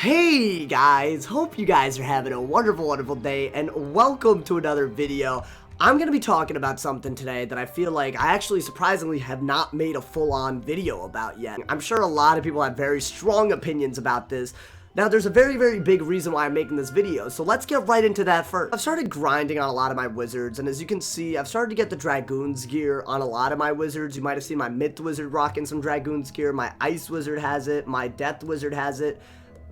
Hey guys, hope you guys are having a wonderful day, and welcome to another video. I'm going to be talking about something today that I feel like I actually surprisingly have not made a full-on video about yet. I'm sure a lot of people have very strong opinions about this. Now, there's a very big reason why I'm making this video, so let's get right into that first. I've started grinding on a lot of my wizards, and as you can see, I've started to get the Dragoons gear on a lot of my wizards. You might have seen my Myth Wizard rocking some Dragoons gear, my Ice Wizard has it, my Death Wizard has it.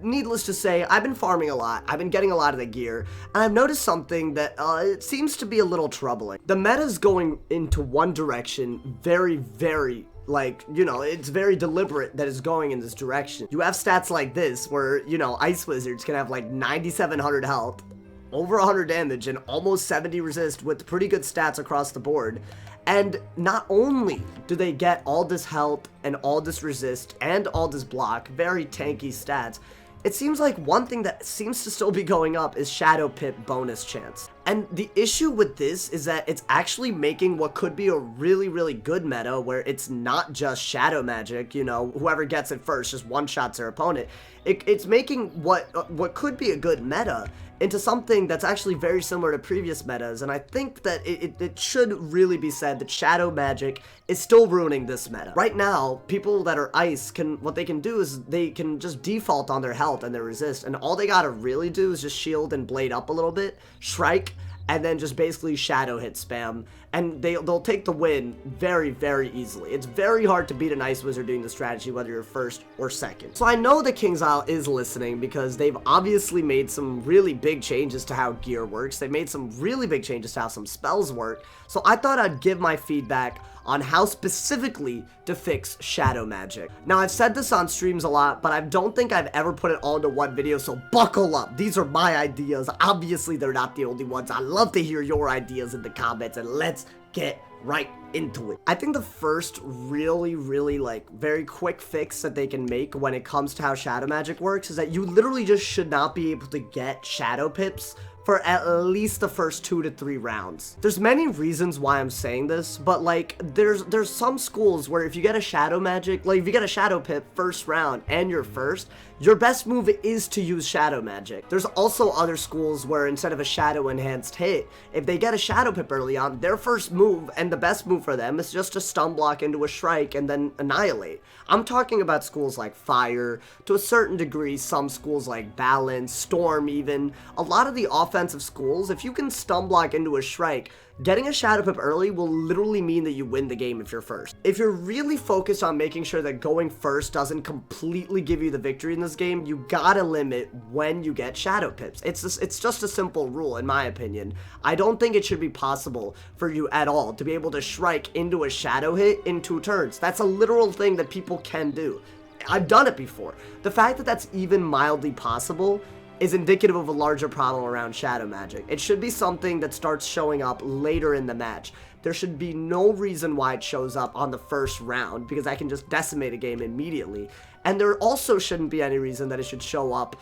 Needless to say, I've been farming a lot, I've been getting a lot of the gear, and I've noticed something that it seems to be a little troubling. The meta's going into one direction very, like, you know, it's very deliberate that it's going in this direction. You have stats like this where, you know, Ice Wizards can have like 9,700 health, over 100 damage, and almost 70 resist with pretty good stats across the board. And not only do they get all this health and all this resist and all this block, very tanky stats, it seems like one thing that seems to still be going up is Shadow Pip bonus chance. And the issue with this is that it's actually making what could be a really good meta where it's not just shadow magic, you know, whoever gets it first just one-shots their opponent. It's making what could be a good meta into something that's actually very similar to previous metas, and I think that it should really be said that shadow magic is still ruining this meta. Right now, people that are ice what they can do is they can just default on their health and their resist, and all they gotta really do is just shield and blade up a little bit, strike, and then just basically shadow hit spam, and they'll take the win very easily. It's very hard to beat an Ice Wizard doing the strategy, whether you're first or second. So I know that King's Isle is listening because they've obviously made some really big changes to how gear works. They've made some really big changes to how some spells work. So I thought I'd give my feedback on how specifically to fix shadow magic. Now, I've said this on streams a lot, but I don't think I've ever put it all into one video, so buckle up. These are my ideas. Obviously, they're not the only ones. I love to hear your ideas in the comments, and let's get right into it. I think the first really like very quick fix that they can make when it comes to how shadow magic works is that you literally just should not be able to get shadow pips for at least the first 2 to 3 rounds. There's many reasons why I'm saying this, but like there's some schools where if you get a shadow magic, like if you get a shadow pip first round and you're first, your best move is to use shadow magic. There's also other schools where instead of a shadow enhanced hit, if they get a shadow pip early on, their first move and the best move for them is just to stun block into a strike and then annihilate. I'm talking about schools like Fire, to a certain degree some schools like Balance, Storm even. A lot of the offensive schools, if you can stun block into a strike, getting a shadow pip early will literally mean that you win the game if you're first. If you're really focused on making sure that going first doesn't completely give you the victory in this game, you gotta limit when you get shadow pips. It's just a simple rule in my opinion. I don't think it should be possible for you at all to be able to strike into a shadow hit in 2 turns. That's a literal thing that people can do. I've done it before. The fact that that's even mildly possible is indicative of a larger problem around shadow magic. It should be something that starts showing up later in the match. There should be no reason why it shows up on the first round, because I can just decimate a game immediately. And there also shouldn't be any reason that it should show up,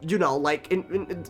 you know, like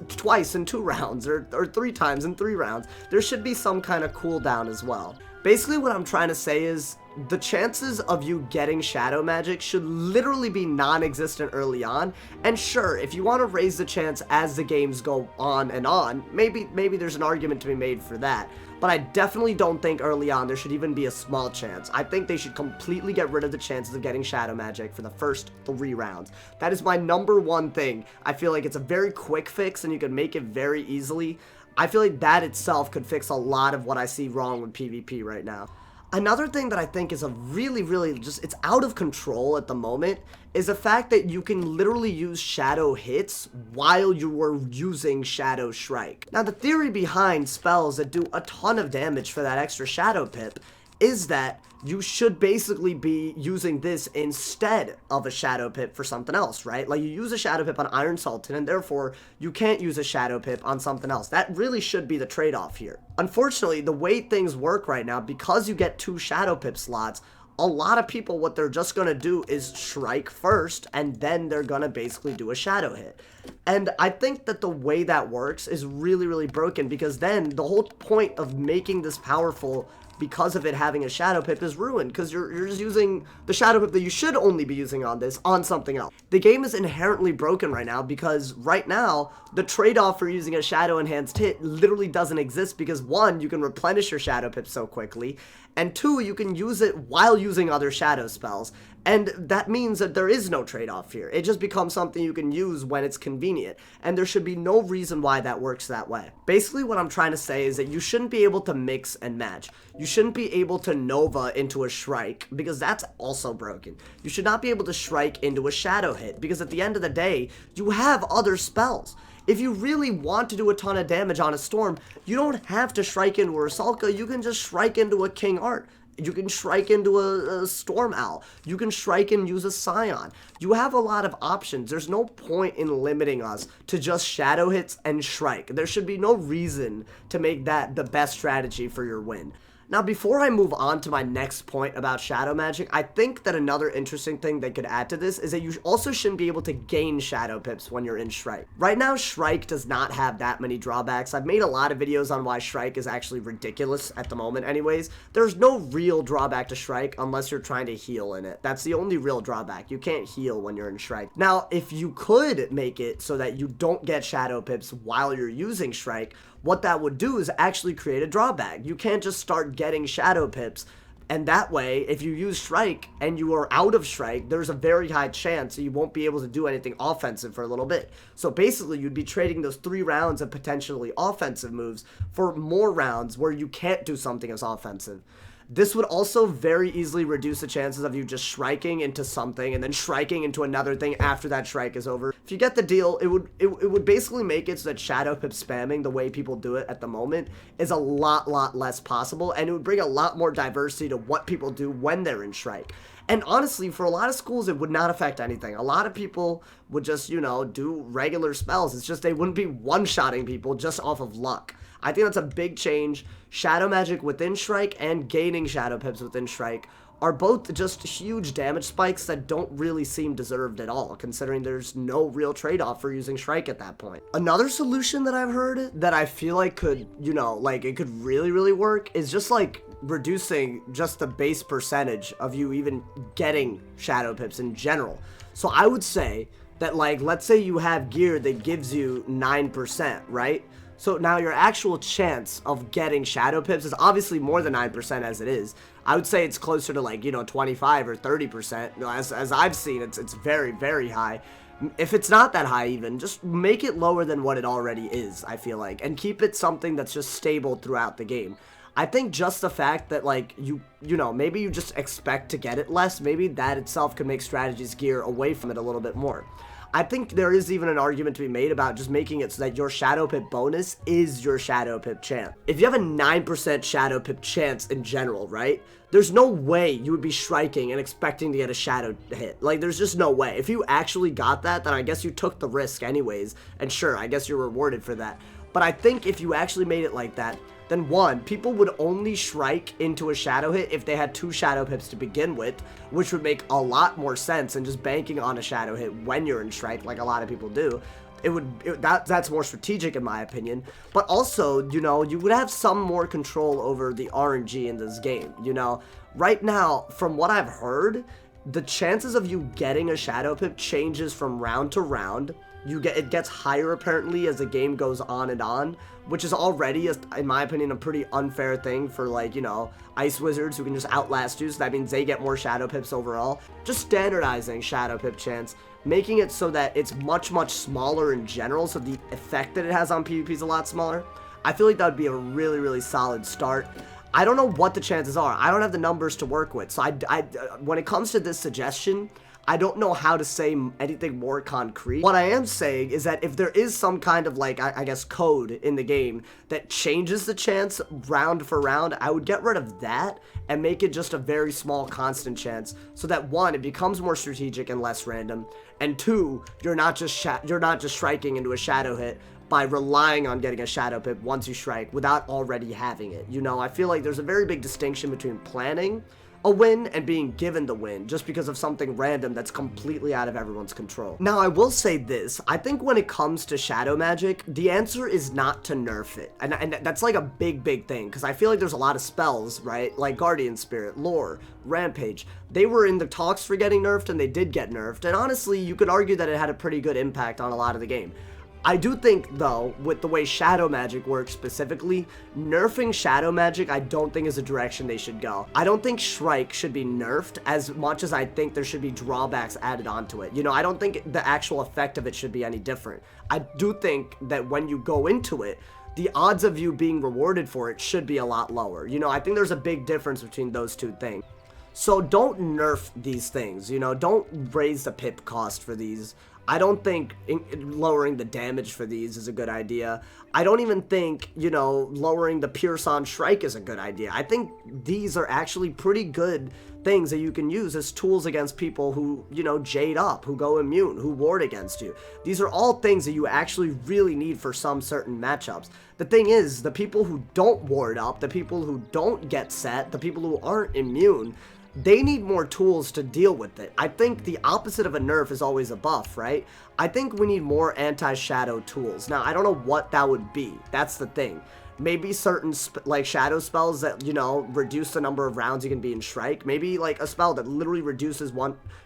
twice in 2 rounds or 3 times in 3 rounds. There should be some kind of cooldown as well. Basically what I'm trying to say is the chances of you getting shadow magic should literally be non-existent early on, and sure, if you want to raise the chance as the games go on and on, maybe there's an argument to be made for that, but I definitely don't think early on there should even be a small chance. I think they should completely get rid of the chances of getting shadow magic for the first 3 rounds. That is my #1 thing. I feel like it's a very quick fix and you can make it very easily. I feel like that itself could fix a lot of what I see wrong with PvP right now. Another thing that I think is a really just, it's out of control at the moment, is the fact that you can literally use shadow hits while you were using shadow strike. Now, the theory behind spells that do a ton of damage for that extra shadow pip is that you should basically be using this instead of a shadow pip for something else, right? Like, you use a shadow pip on Iron Sultan, and therefore you can't use a shadow pip on something else. That really should be the trade-off here. Unfortunately, the way things work right now, because you get 2 shadow pip slots, a lot of people, what they're just gonna do is strike first, and then they're gonna basically do a shadow hit. And I think that the way that works is really broken, because then the whole point of making this powerful because of it having a shadow pip is ruined, because you're just using the shadow pip that you should only be using on this on something else. The game is inherently broken right now, because right now the trade-off for using a shadow enhanced hit literally doesn't exist, because one, you can replenish your shadow pip so quickly, and two, you can use it while using other shadow spells. And that means that there is no trade-off here. It just becomes something you can use when it's convenient. And there should be no reason why that works that way. Basically, what I'm trying to say is that you shouldn't be able to mix and match. You shouldn't be able to Nova into a Shrike, because that's also broken. You should not be able to Shrike into a Shadow hit, because at the end of the day, you have other spells. If you really want to do a ton of damage on a Storm, you don't have to Shrike into a Rusalka, you can just Shrike into a King Art. You can Shrike into a Storm Owl. You can Shrike and use a Scion. You have a lot of options. There's no point in limiting us to just Shadow hits and Shrike. There should be no reason to make that the best strategy for your win. Now, before I move on to my next point about Shadow Magic, I think that another interesting thing they could add to this is that you also shouldn't be able to gain Shadow Pips when you're in Shrike. Right now, Shrike does not have that many drawbacks. I've made a lot of videos on why Shrike is actually ridiculous at the moment anyways. There's no real drawback to Shrike unless you're trying to heal in it. That's the only real drawback. You can't heal when you're in Shrike. Now, if you could make it so that you don't get Shadow Pips while you're using Shrike, what that would do is actually create a drawback. You can't just start getting Shadow Pips, and that way, if you use Shrike and you are out of Shrike, there's a very high chance that you won't be able to do anything offensive for a little bit. So basically, you'd be trading those 3 rounds of potentially offensive moves for more rounds where you can't do something as offensive. This would also very easily reduce the chances of you just Shriking into something and then Shriking into another thing after that Shrike is over. If you get the deal, it would basically make it so that Shadow Pip spamming, the way people do it at the moment, is a lot less possible, and it would bring a lot more diversity to what people do when they're in Shrike. And honestly, for a lot of schools, it would not affect anything. A lot of people would just, you know, do regular spells. It's just they wouldn't be one-shotting people just off of luck. I think that's a big change. Shadow Magic within Shrike and gaining Shadow Pips within Shrike are both just huge damage spikes that don't really seem deserved at all, considering there's no real trade-off for using Shrike at that point. Another solution that I've heard that I feel like could, you know, like it could really work is just like reducing just the base percentage of you even getting Shadow Pips in general. So I would say that, like, let's say you have gear that gives you 9%, right? So now your actual chance of getting Shadow Pips is obviously more than 9% as it is. I would say it's closer to, like, you know, 25 or 30%. You know, as I've seen, it's very high. If it's not that high even, just make it lower than what it already is, I feel like. And keep it something that's just stable throughout the game. I think just the fact that, like, you know, maybe you just expect to get it less, maybe that itself could make strategies gear away from it a little bit more. I think there is even an argument to be made about just making it so that your Shadow Pip bonus is your Shadow Pip chance. If you have a 9% Shadow Pip chance in general, right? There's no way you would be Shriking and expecting to get a Shadow hit. Like, there's just no way. If you actually got that, then I guess you took the risk anyways. And sure, I guess you're rewarded for that. But I think if you actually made it like that, then one, people would only Shrike into a Shadow hit if they had 2 Shadow Pips to begin with, which would make a lot more sense than just banking on a Shadow hit when you're in Shrike, like a lot of people do. That's more strategic in my opinion. But also, you know, you would have some more control over the RNG in this game, you know. Right now, from what I've heard, the chances of you getting a Shadow Pip changes from round to round. It gets higher apparently as the game goes on and on, which is already, in my opinion, a pretty unfair thing for, like, you know, Ice Wizards who can just outlast you, so that means they get more Shadow Pips overall. Just standardizing Shadow Pip chance, making it so that it's much smaller in general, so the effect that it has on PvP is a lot smaller. I feel like that would be a really solid start. I don't know what the chances are. I don't have the numbers to work with, so when it comes to this suggestion, I don't know how to say anything more concrete. What I am saying is that if there is some kind of, like, I guess, code in the game that changes the chance round for round, I would get rid of that and make it just a very small constant chance, so that one, it becomes more strategic and less random, and two, you're not just Shriking into a Shadow hit by relying on getting a Shadow Pip once you Shrike without already having it. You know, I feel like there's a very big distinction between planning a win and being given the win just because of something random that's completely out of everyone's control. Now, I will say this. I think when it comes to shadow magic, the answer is not to nerf it. And that's like a big thing, because I feel like there's a lot of spells, right? Like Guardian Spirit, Lore, Rampage. They were in the talks for getting nerfed, and they did get nerfed. And honestly, you could argue that it had a pretty good impact on a lot of the game. I do think, though, with the way shadow magic works specifically, nerfing shadow magic I don't think is a direction they should go. I don't think Shrike should be nerfed as much as I think there should be drawbacks added onto it. You know, I don't think the actual effect of it should be any different. I do think that when you go into it, the odds of you being rewarded for it should be a lot lower. You know, I think there's a big difference between those two things. So don't nerf these things, you know, don't raise the pip cost for these. I don't think lowering the damage for these is a good idea. I don't even think, you know, lowering the Pierce on Shrike is a good idea. I think these are actually pretty good things that you can use as tools against people who, you know, jade up, who go immune, who ward against you. These are all things that you actually really need for some certain matchups. The thing is, the people who don't ward up, the people who don't get set, the people who aren't immune, they need more tools to deal with it. I think the opposite of a nerf is always a buff, right? I think we need more anti-shadow tools. Now, I don't know what that would be. That's the thing. Maybe certain like shadow spells that, you know, reduce the number of rounds you can be in Shrike. Maybe like a spell that literally reduces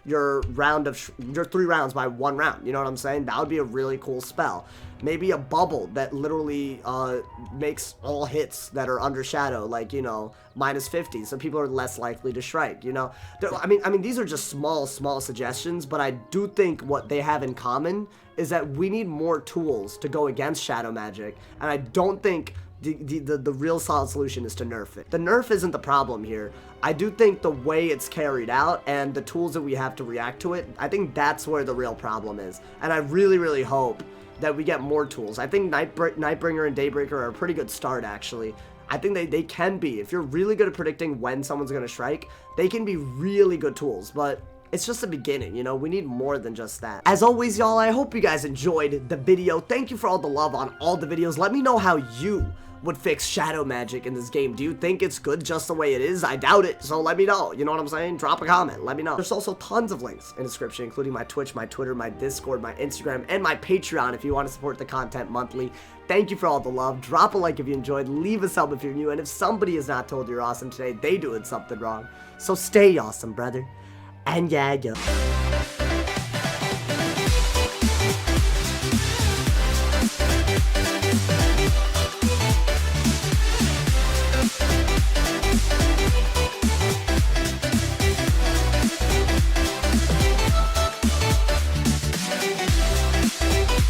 your 3 rounds by 1 round. You know what I'm saying? That would be a really cool spell. Maybe a bubble that literally makes all hits that are under shadow, like, you know, -50, so people are less likely to Shrike, you know? I mean, these are just small suggestions, but I do think what they have in common is that we need more tools to go against shadow magic, and I don't think the real solid solution is to nerf it. The nerf isn't the problem here. I do think the way it's carried out and the tools that we have to react to it, I think that's where the real problem is, and I really hope that we get more tools. I think Nightbringer and Daybreaker are a pretty good start, actually. I think they can be. If you're really good at predicting when someone's going to Shrike, they can be really good tools, but it's just the beginning, you know? We need more than just that. As always, y'all, I hope you guys enjoyed the video. Thank you for all the love on all the videos. Let me know how you would fix shadow magic in this game. Do you think it's good just the way it is? I doubt it, so let me know. You know what I'm saying? Drop a comment, let me know. There's also tons of links in the description, including my Twitch, my Twitter, my Discord, my Instagram, and my Patreon if you want to support the content monthly. Thank you for all the love. Drop a like if you enjoyed, leave a sub if you're new, and if somebody has not told you you're awesome today, they doing something wrong. So stay awesome, brother. And yeah, yo.